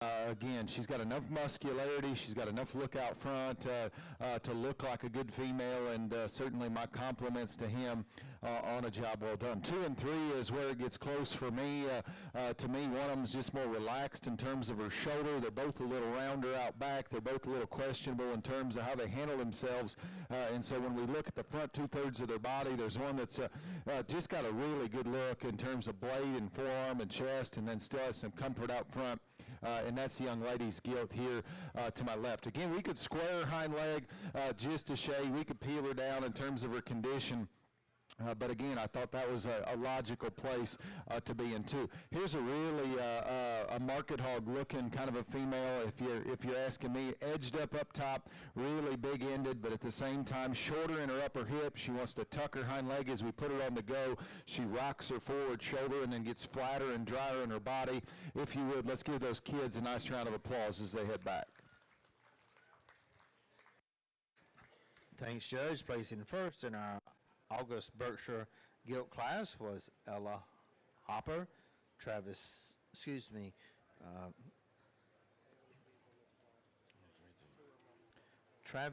Again, she's got enough muscularity, she's got enough look out front to look like a good female, and certainly my compliments to him on a job well done. 2 and 3 is where it gets close for me. To me, one of them's just more relaxed in terms of her shoulder. They're both a little rounder out back. They're both a little questionable in terms of how they handle themselves. And so when we look at the front 2/3 of their body, there's one that's just got a really good look in terms of blade and forearm and chest, and then still has some comfort out front. And that's the young lady's gilt here to my left. Again, we could square her hind leg just a shade. We could peel her down in terms of her condition. But again, I thought that was a logical place to be in too. Here's a really a market hog looking kind of a female. If you're asking me, edged up top, really big ended, but at the same time shorter in her upper hip. She wants to tuck her hind leg as we put her on the go. She rocks her forward shoulder and then gets flatter and drier in her body. If you would, let's give those kids a nice round of applause as they head back. Thanks, Judge. Placing first in our August Berkshire Gilt class was Ella Hopper. Travis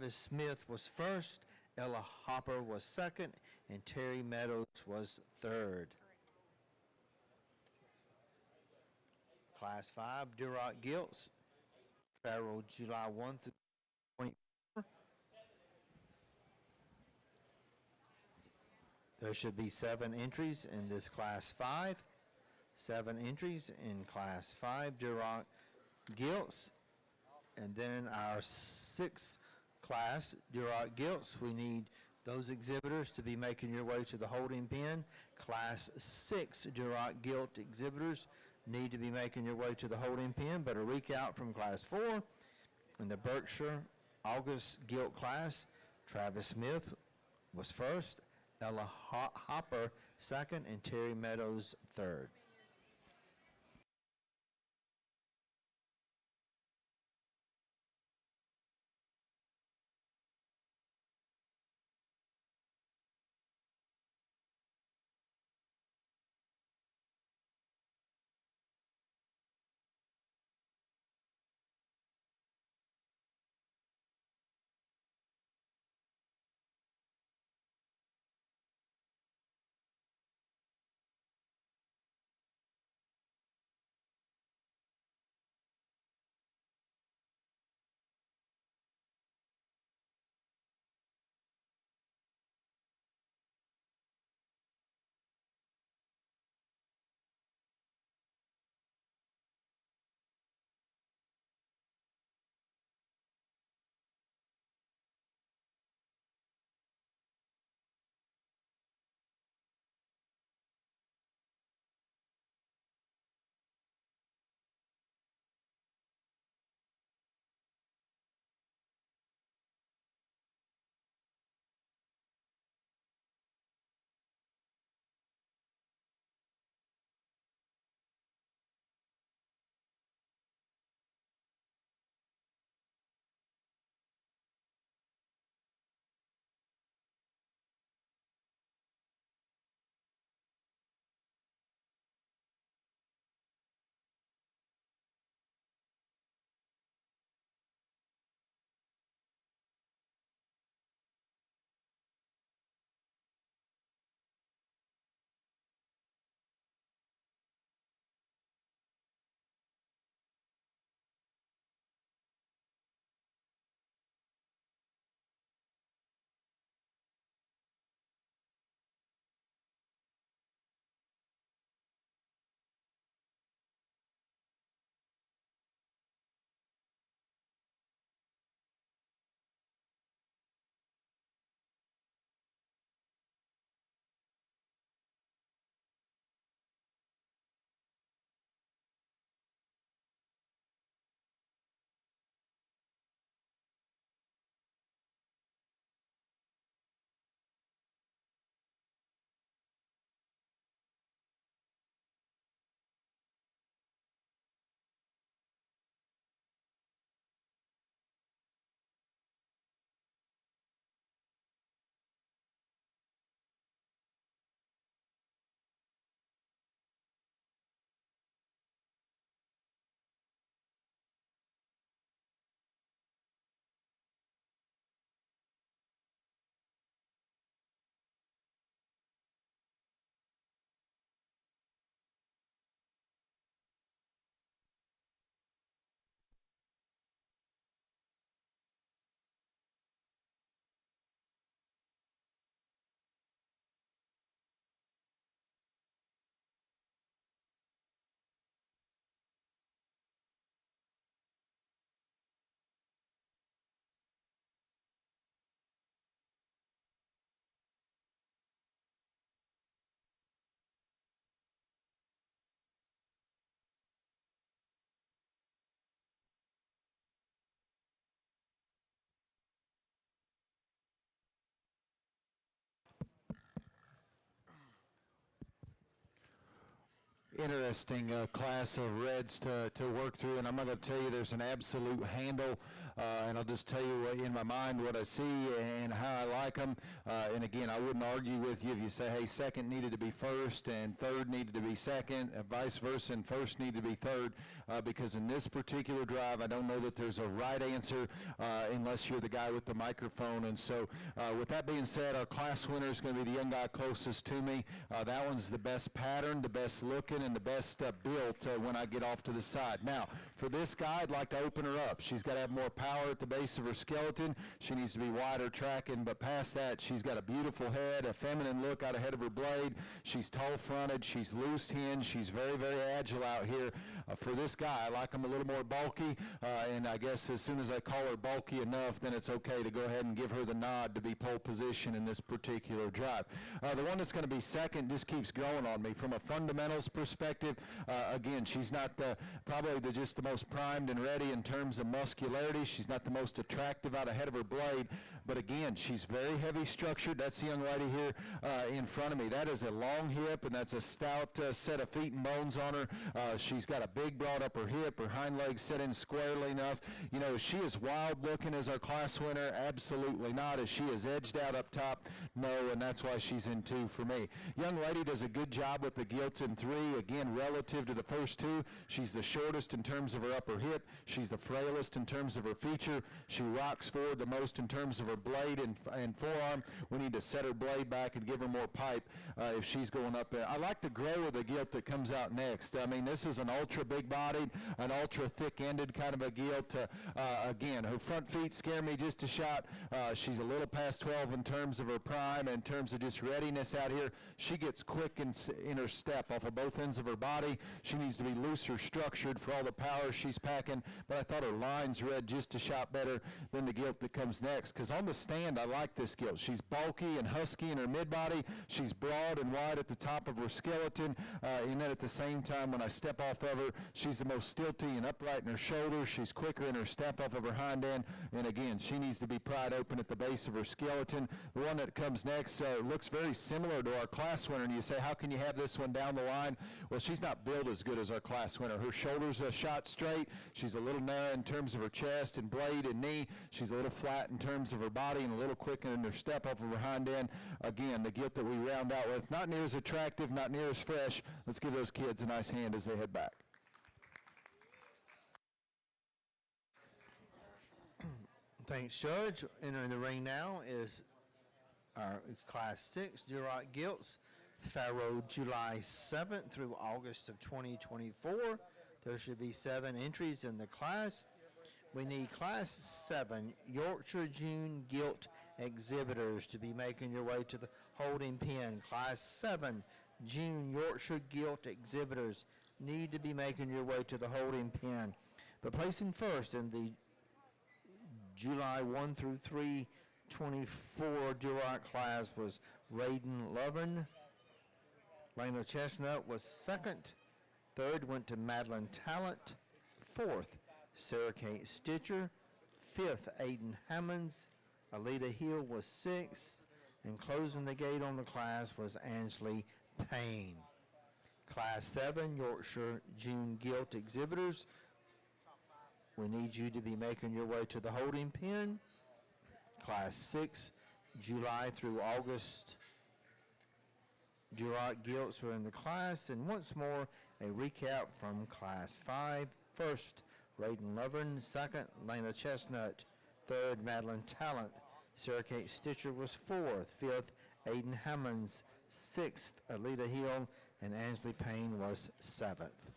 Smith was first, Ella Hopper was second, and Terry Meadows was third. Class 5 Duroc Gilts, Federal July 1 through 24. There should be 7 entries in this Class 5. 7 entries in Class 5 Duroc Gilts. And then our 6th class Duroc Gilts, we need those exhibitors to be making your way to the holding pen. Class 6 Duroc Gilt exhibitors need to be making your way to the holding pen. But a recount from Class 4 in the Berkshire August Gilt class, Travis Smith was first, Ella Hopper second, and Terry Meadows third. interesting class of reds to work through, and I'm not going to tell you there's an absolute handle, and I'll just tell you in my mind what I see and how I like them. And again, I wouldn't argue with you if you say, hey, second needed to be first and third needed to be second, vice versa, and first needed to be third, because in this particular drive, I don't know that there's a right answer unless you're the guy with the microphone. And so with that being said, our class winner is going to be the young guy closest to me. That one's the best pattern, the best looking, and the best built when I get off to the side. Now, for this guy, I'd like to open her up. She's got to have more power at the base of her skeleton. She needs to be wider tracking, but past that, she's got a beautiful head, a feminine look out ahead of her blade. She's tall-fronted. She's loose-hinged. She's very, very agile out here. For this guy, I like him a little more bulky, and I guess as soon as I call her bulky enough, then it's okay to go ahead and give her the nod to be pole position in this particular drive. The one that's going to be second just keeps growing on me. From a fundamentals perspective, again, she's not probably just the most primed and ready in terms of muscularity. She's not the most attractive out ahead of her blade, but again, she's very heavy structured. That's the young lady here in front of me. That is a long hip, and that's a stout set of feet and bones on her. She's got a big broad upper hip. Her hind legs set in squarely enough. You know, is she as wild looking as our class winner? Absolutely not. Is she as edged out up top? No, and that's why she's in 2 for me. Young lady does a good job with the gilt in 3. Again, relative to the first 2, she's the shortest in terms of her upper hip. She's the frailest in terms of her feature. She rocks forward the most in terms of her blade and forearm. We need to set her blade back and give her more pipe if she's going up there. I like the grow of the gilt that comes out next. I mean, this is an ultra big-bodied, an ultra thick-ended kind of a gilt. Again, her front feet scare me just a shot. She's a little past 12 in terms of her prime, in terms of just readiness out here. She gets quick in her step off of both ends of her body. She needs to be looser structured for all the power she's packing, but I thought her lines read just a shot better than the gilt that comes next, because on the stand, I like this gilt. She's bulky and husky in her mid-body. She's broad and wide at the top of her skeleton, and then at the same time, when I step off of her, she's the most stilty and upright in her shoulders. She's quicker in her step off of her hind end, and again, she needs to be pried open at the base of her skeleton. The one that comes next looks very similar to our class winner, and you say, how can you have this one down the line? Well, she's not built as good as our class winner. Her shoulders are shot straight. She's a little narrow in terms of her chest and blade and knee. She's a little flat in terms of her body and a little quick in her step off of her hind end. Again, the gilt that we round out with, not near as attractive, not near as fresh. Let's give those kids a nice hand as they head back. Thanks, Judge. Entering the ring now is our Class 6 Duroc Gilts, Faro July 7th through August of 2024. There should be 7 entries in the class. We need Class 7 Yorkshire June Gilt exhibitors to be making your way to the holding pen. Class 7 June Yorkshire Gilt exhibitors need to be making your way to the holding pen. But placing first in the July 1 through 3, 24 Duroc class was Raiden Lovern. Lena Chestnut was second. Third went to Madeline Talent. Fourth, Sarah Kate Stitcher. Fifth, Aiden Hammonds. Alita Hill was sixth. And closing the gate on the class was Ansley Payne. Class 7 Yorkshire June Gilt exhibitors, we need you to be making your way to the holding pen. Class 6, July through August, Duroc Gilts are in the class. And once more, a recap from Class 5. First, Raiden Lovern. Second, Lena Chestnut. Third, Madeline Talent. Sarah Kate Stitcher was fourth. Fifth, Aiden Hammonds. Sixth, Alita Hill. And Ansley Payne was seventh.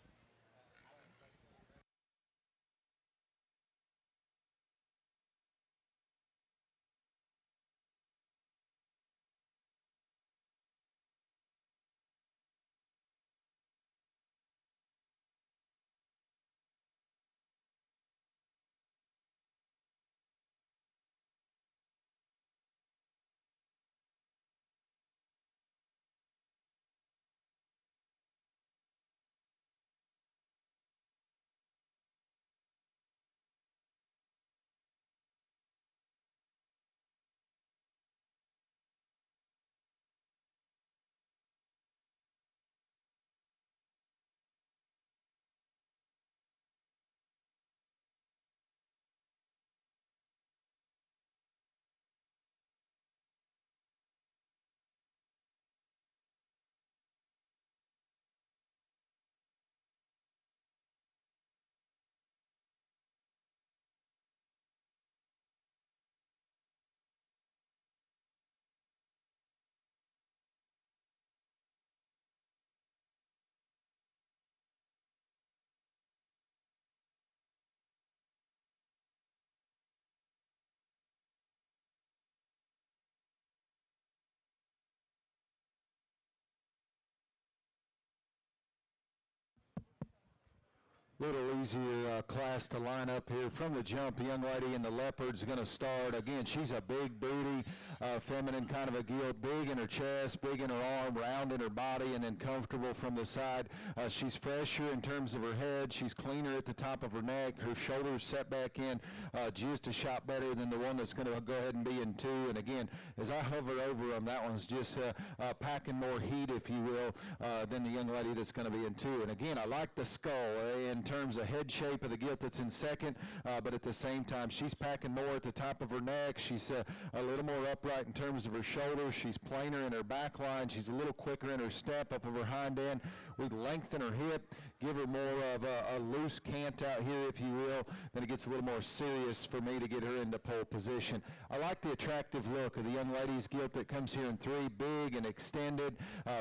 Little easier class to line up here from the jump. The young lady in the leopard's going to start. Again, she's a big booty, feminine kind of a gilt, big in her chest, big in her arm, round in her body, and then comfortable from the side. She's fresher in terms of her head. She's cleaner at the top of her neck. Her shoulders set back in just a shot better than the one that's going to go ahead and be in 2. And again, as I hover over them, that one's just packing more heat, if you will, than the young lady that's going to be in 2. And again, I like the skull in terms of head shape of the gilt that's in second, but at the same time, she's packing more at the top of her neck. She's a little more upright in terms of her shoulders. She's plainer in her back line. She's a little quicker in her step up of her hind end. We lengthen her hip, give her more of a loose cant out here, if you will. Then it gets a little more serious for me to get her into pole position. I like the attractive look of the young lady's gilt that comes here in 3, big and extended,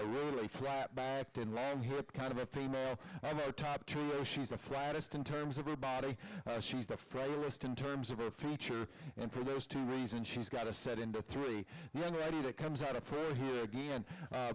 really flat-backed and long-hipped kind of a female. Of our top trio, she's the flattest in terms of her body. She's the frailest in terms of her feature, and for those 2 reasons, she's got to set into 3. The young lady that comes out of 4 here, again,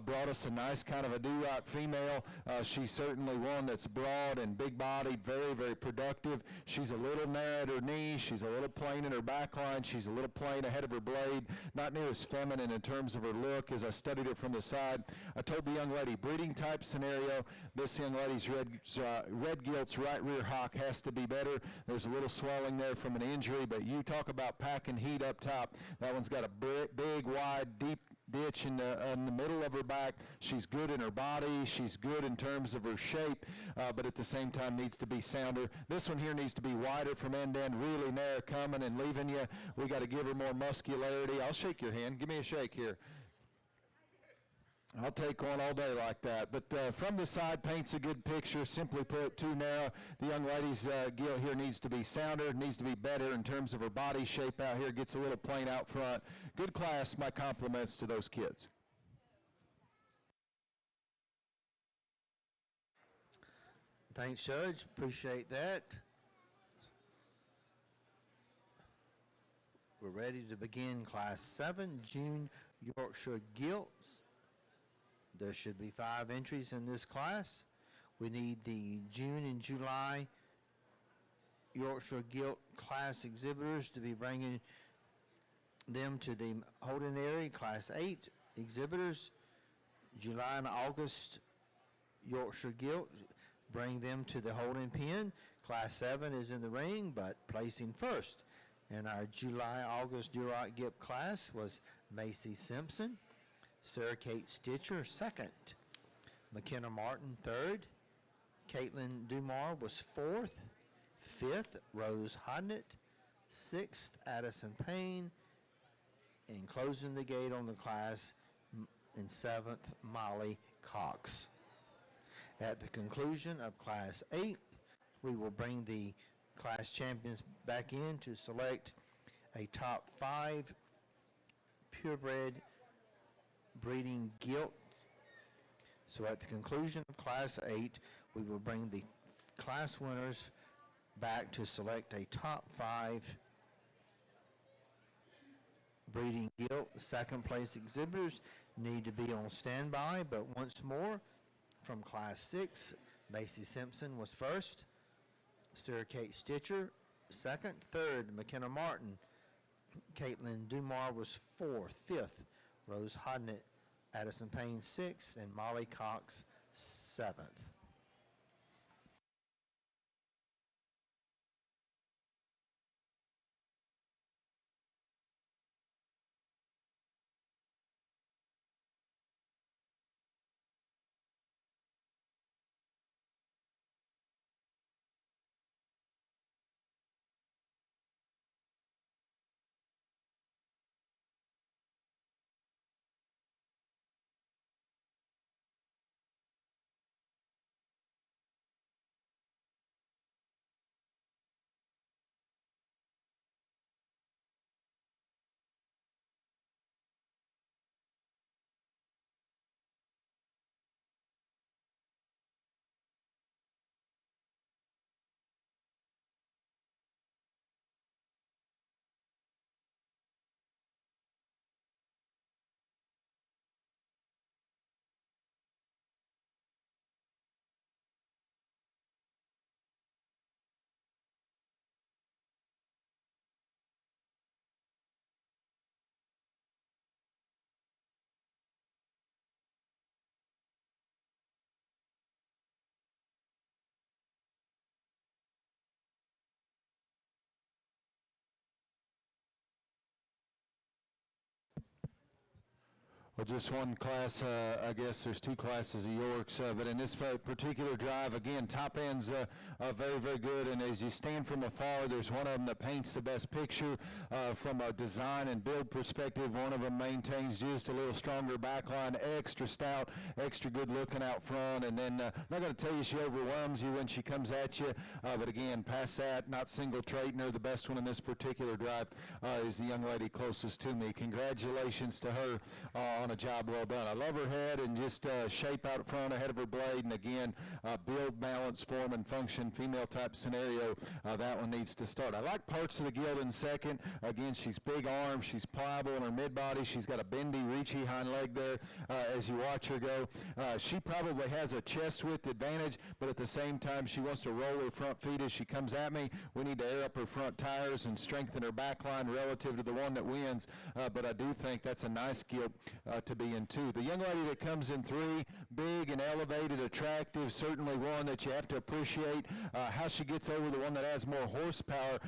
brought us a nice kind of a do-rock female. She's certainly one that's broad and big-bodied, very, very productive. She's a little narrow at her knee. She's a little plain in her back line. She's a little plain ahead of her blade, not near as feminine in terms of her look as I studied her from the side. I told the young lady, breeding type scenario, this young lady's red gilt's right rear hock has to be better. There's a little swelling there from an injury, but you talk about packing heat up top. That one's got a big, wide, deep ditch in the middle of her back. She's good in her body. She's good in terms of her shape, but at the same time needs to be sounder. This one here needs to be wider from end to end, really narrow coming and leaving you. We got to give her more muscularity. I'll shake your hand. Give me a shake here. I'll take one all day like that. But from the side, paints a good picture. Simply put, too narrow. The young lady's gilt here needs to be sounder, needs to be better in terms of her body shape out here. Gets a little plain out front. Good class. My compliments to those kids. Thanks, Judge. Appreciate that. We're ready to begin Class 7, June Yorkshire Gilts. There should be 5 entries in this class. We need the June and July Yorkshire Gilt class exhibitors to be bringing them to the holding area. Class 8 exhibitors, July and August Yorkshire Gilt, bring them to the holding pen. Class 7 is in the ring, but placing first. And our July-August Duroc Gilt class was Macy Simpson, Sarah Kate Stitcher, second. McKenna Martin, third. Caitlin Dumar was fourth. Fifth, Rose Hodnett. Sixth, Addison Payne. And closing the gate on the class in seventh, Molly Cox. At the conclusion of Class 8, we will bring the class champions back in to select a top 5 purebred breeding gilt. So at the conclusion of Class 8, we will bring the class winners back to select a top 5 breeding gilt. Second place exhibitors need to be on standby, but once more, from Class 6, Macy Simpson was first, Sarah Kate Stitcher second, third, McKenna Martin, Caitlin Dumar was fourth, fifth, Rose Hodnett, Addison Payne sixth, and Molly Cox seventh. Well, just one class, I guess there's two classes of Yorks, but in this particular drive, again, top end's very, very good, and as you stand from afar, there's one of them that paints the best picture from a design and build perspective. One of them maintains just a little stronger backline, extra stout, extra good looking out front, and then I'm not going to tell you she overwhelms you when she comes at you, but again, past that, not single trading her. The best one in this particular drive is the young lady closest to me. Congratulations to her on a job well done. I love her head and just shape out front ahead of her blade, and again, build, balance, form, and function, female type scenario. That one needs to start. I like parts of the gilt in second. Again, she's big arms, she's pliable in her mid body, she's got a bendy, reachy hind leg there as you watch her go. She probably has a chest width advantage, but at the same time, she wants to roll her front feet as she comes at me. We need to air up her front tires and strengthen her back line relative to the one that wins, but I do think that's a nice gilt to be in two. The young lady that comes in three, big and elevated, attractive, certainly one that you have to appreciate. How she gets over the one that has more horsepower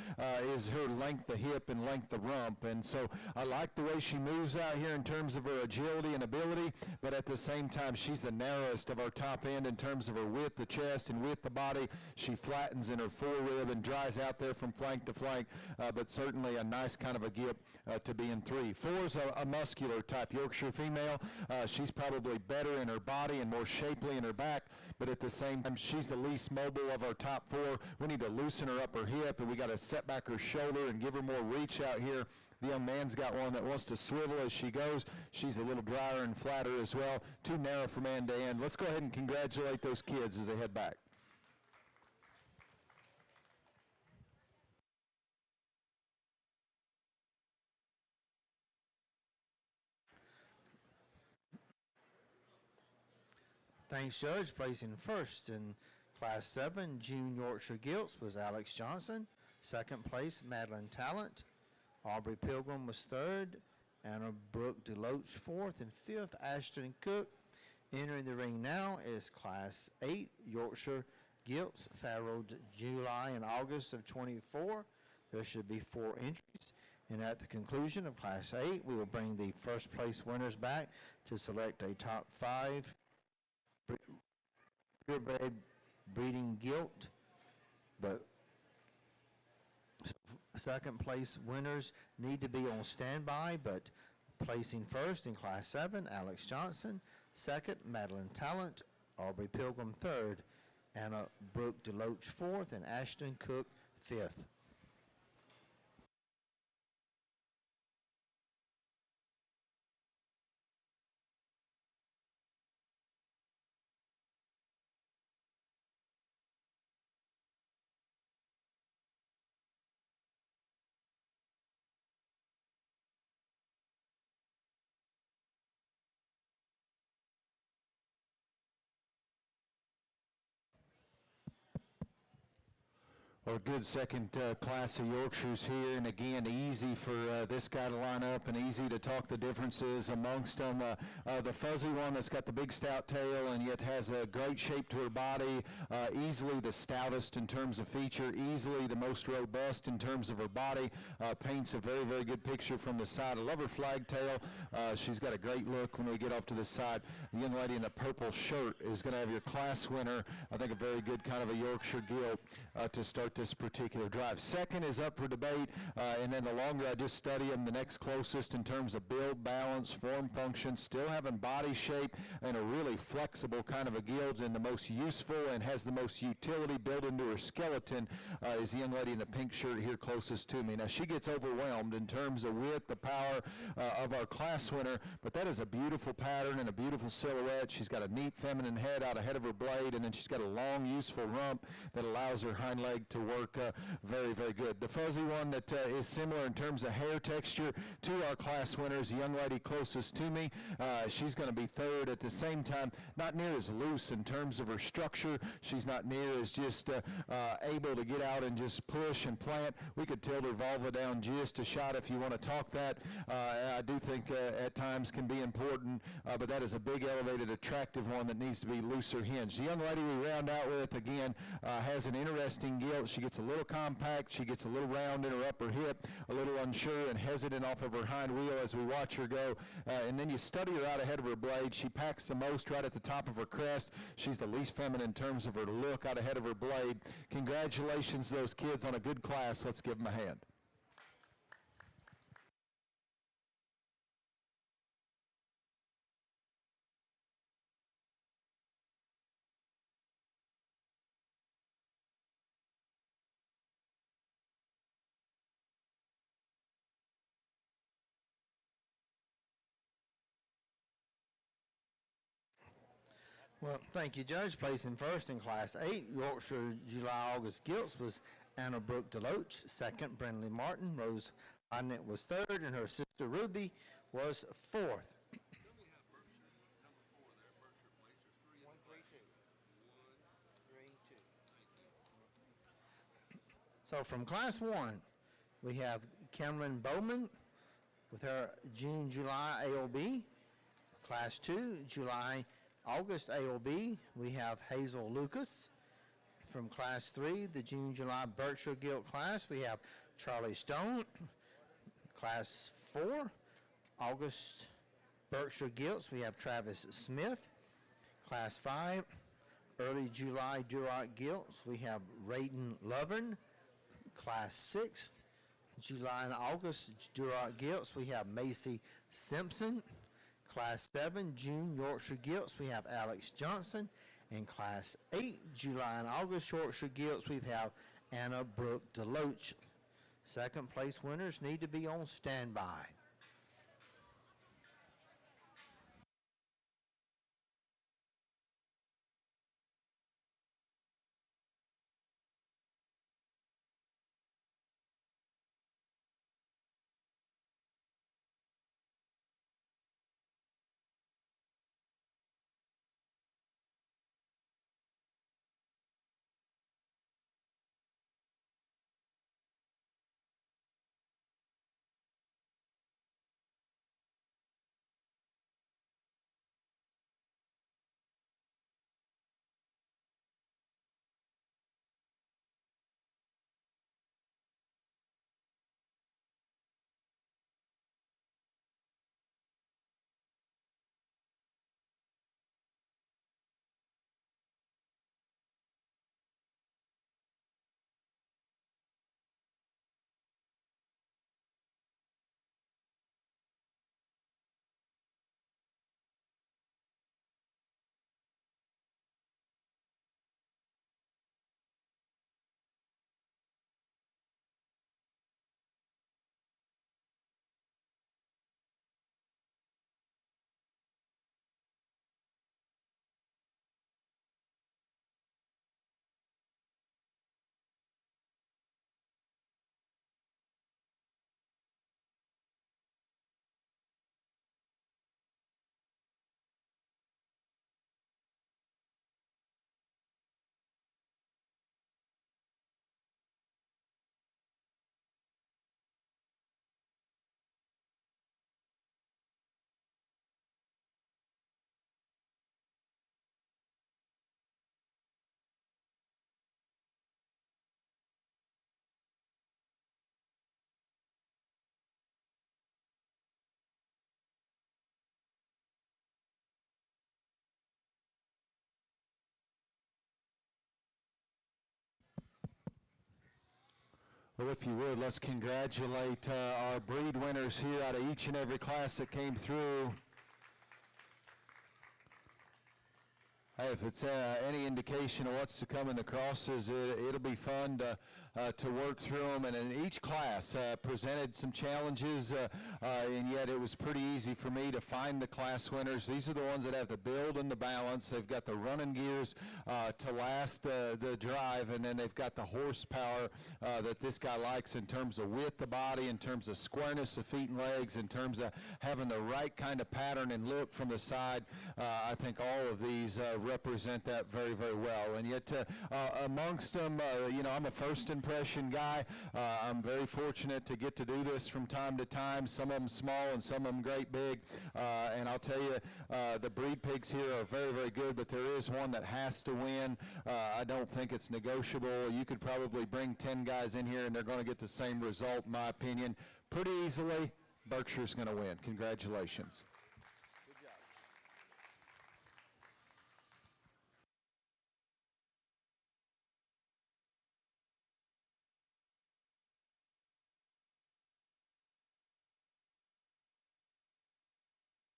is her length of hip and length of rump, and so I like the way she moves out here in terms of her agility and ability, but at the same time, she's the narrowest of our top end in terms of her width of chest and width of body. She flattens in her forerib and dries out there from flank to flank, but certainly a nice kind of a gilt to be in three. Four's a muscular type Yorkshire female. She's probably better in her body and more shapely in her back, but at the same time, she's the least mobile of our top four. We need to loosen her up her hip, and we got to set back her shoulder and give her more reach out here. The young man's got one that wants to swivel as she goes. She's a little drier and flatter as well. Too narrow from end to end. Let's go ahead and congratulate those kids as they head back. Thanks, Judge. Placing first in Class 7, June Yorkshire Gilts was Alex Johnson. Second place, Madeline Talent. Aubrey Pilgrim was third. Anna Brooke DeLoach fourth. And fifth, Ashton Cook. Entering the ring now is Class 8, Yorkshire Gilts, farrowed July and August of 24. There should be 4 entries. And at the conclusion of Class 8, we will bring the first place winners back to select a top 5 purebred breeding gilt, but second place winners need to be on standby, but placing first in Class 7, Alex Johnson. Second, Madeline Talent. Aubrey Pilgrim third. Anna Brooke DeLoach fourth. And Ashton Cook fifth. Well, a good second class of Yorkshires here, and again, easy for this guy to line up and easy to talk the differences amongst them. The fuzzy one that's got the big stout tail and yet has a great shape to her body, easily the stoutest in terms of feature, easily the most robust in terms of her body, paints a very, very good picture from the side. I love her flag tail. She's got a great look when we get off to the side. The young lady in the purple shirt is going to have your class winner. I think a very good kind of a Yorkshire gilt to start this particular drive. Second is up for debate, and then the longer I just study them, the next closest in terms of build, balance, form, function, still having body shape and a really flexible kind of a gilt, and the most useful and has the most utility built into her skeleton is the young lady in the pink shirt here closest to me. Now she gets overwhelmed in terms of width, the power of our class winner, but that is a beautiful pattern and a beautiful silhouette. She's got a neat feminine head out ahead of her blade, and then she's got a long, useful rump that allows her hind leg to work very, very good. The fuzzy one that is similar in terms of hair texture to our class winners, the young lady closest to me, she's going to be third. At the same time, not near as loose in terms of her structure. She's not near as just able to get out and just push and plant. We could tilt her vulva down just a shot if you want to talk that. I do think at times can be important, but that is a big, elevated, attractive one that needs to be looser hinged. The young lady we round out with, again, has an interesting gilt. She gets a little compact. She gets a little round in her upper hip, a little unsure and hesitant off of her hind wheel as we watch her go. And then you study her out ahead of her blade. She packs the most right at the top of her crest. She's the least feminine in terms of her look out ahead of her blade. Congratulations to those kids on a good class. Let's give them a hand. Well, thank you, Judge. Placing first in Class 8, Yorkshire July-August Gilts was Anna Brooke DeLoach. Second, Brindley Martin. Rose Bodnett was third, and her sister Ruby was fourth. So from Class 1, we have Cameron Bowman with her June-July AOB. Class 2, July-August AOB, we have Hazel Lucas. From Class 3, the June-July Berkshire Gilt class, we have Charlie Stone. Class 4, August Berkshire Gilts, we have Travis Smith. Class 5, early July Duroc Gilts, we have Raiden Lovern. Class 6, July and August Duroc Gilts, we have Macy Simpson. Class 7, June Yorkshire Gilts, we have Alex Johnson. In Class 8, July and August Yorkshire Gilts, we have Anna Brooke DeLoach. Second place winners need to be on standby. Well, if you would, let's congratulate our breed winners here out of each and every class that came through. Hey, if it's any indication of what's to come in the crosses, it'll be fun to work through them. And in each class presented some challenges, and yet it was pretty easy for me to find the class winners. These are the ones that have the build and the balance. They've got the running gears to last the drive, and then they've got the horsepower that this guy likes in terms of width of body, in terms of squareness of feet and legs, in terms of having the right kind of pattern and look from the side. I think all of these represent that very, very well. And yet amongst them, I'm a first and impression guy. I'm very fortunate to get to do this from time to time. Some of them small and some of them great big. And I'll tell you, the breed pigs here are very, very good, but there is one that has to win. I don't think it's negotiable. You could probably bring 10 guys in here and they're going to get the same result, in my opinion, pretty easily. Berkshire's going to win. Congratulations.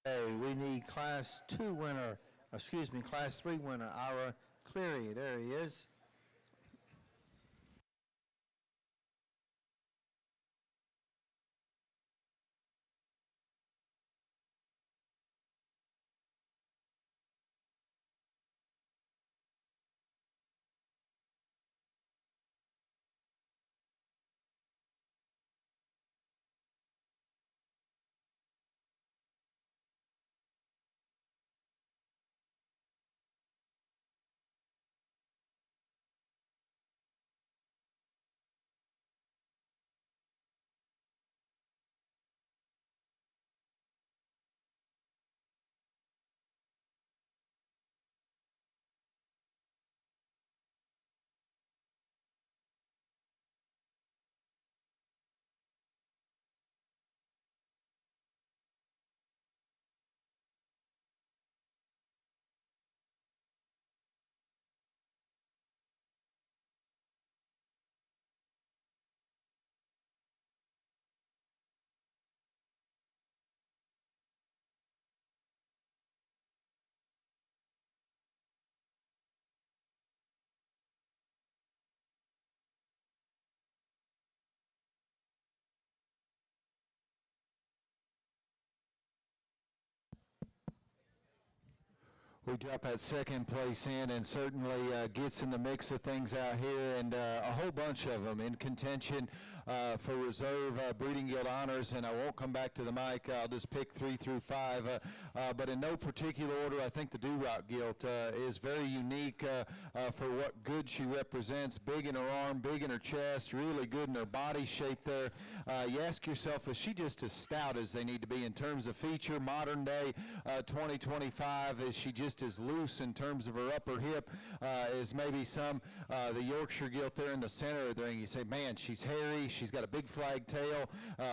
Hey, we need Class 2 winner, excuse me, Class 3 winner, Ira Cleary. There he is. We drop that second place in and certainly gets in the mix of things out here, and a whole bunch of them in contention for reserve breeding guild honors. And I won't come back to the mic. I'll just pick 3 through 5, but in no particular order. I think the Do-Rock Guilt is very unique for what good she represents. Big in her arm, big in her chest, really good in her body shape there. You ask yourself, is she just as stout as they need to be in terms of feature? Modern day 2025, is she just as loose in terms of her upper hip as maybe some? The Yorkshire Gilt there in the center of the ring, you say, man, she's hairy, she's got a big flag tail,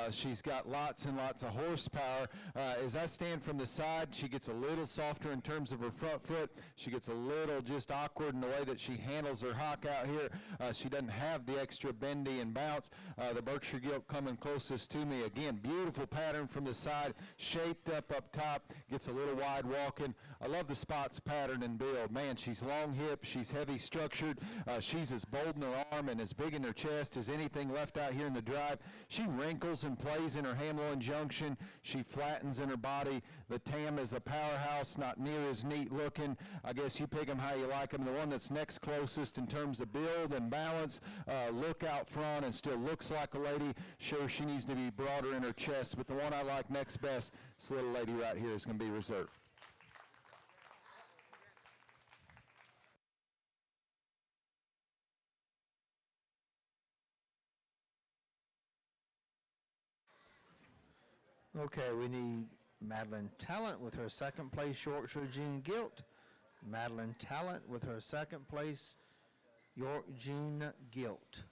she's got lots and lots of horsepower. As I stand from the side, she gets a little softer in terms of her front foot. She gets a little just awkward in the way that she handles her hock out here. She doesn't have the extra bendy and bounce. The Berkshire Gilt coming closest to me. Again, beautiful pattern from the side, shaped up top, gets a little wide walking. I love the spots pattern and build. Man, she's long hip, she's heavy structured, she's as bold in her arm and as big in her chest as anything left out here in the drive. She wrinkles and plays in her hamloin junction. She flattens in her body. The Tam is a powerhouse, not near as neat looking. I guess you pick them how you like them. The one that's next closest in terms of build and balance, look out front and still looks like a lady. Sure, she needs to be broader in her chest, but the one I like next best, this little lady right here, is going to be reserved. Okay, we need Madeline Talent with her second place Yorkshire June Gilt. Madeline Talent with her second place York June Gilt.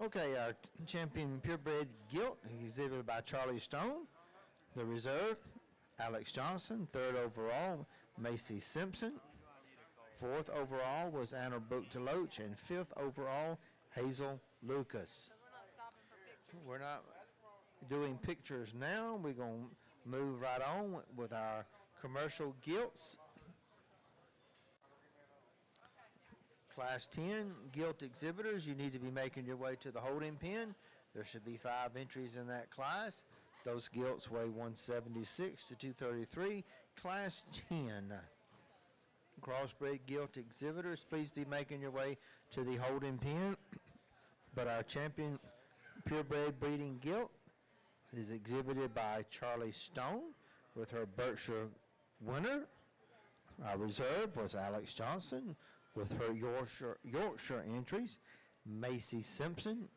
Okay, our champion purebred gilt exhibited by Charlie Stone. The reserve, Alex Johnson. Third overall, Macy Simpson. Fourth overall was Anna Brooke DeLoach. And fifth overall, Hazel Lucas. We're not doing pictures now. We're going to move right on with our commercial gilts. Class 10 gilt exhibitors, you need to be making your way to the holding pen. There should be 5 entries in that class. Those gilts weigh 176 to 233. Class 10 crossbred gilt exhibitors, please be making your way to the holding pen. But our champion purebred breeding gilt is exhibited by Charlie Stone with her Berkshire winner. Our reserve was Alex Johnson with her Yorkshire entries. Macy Simpson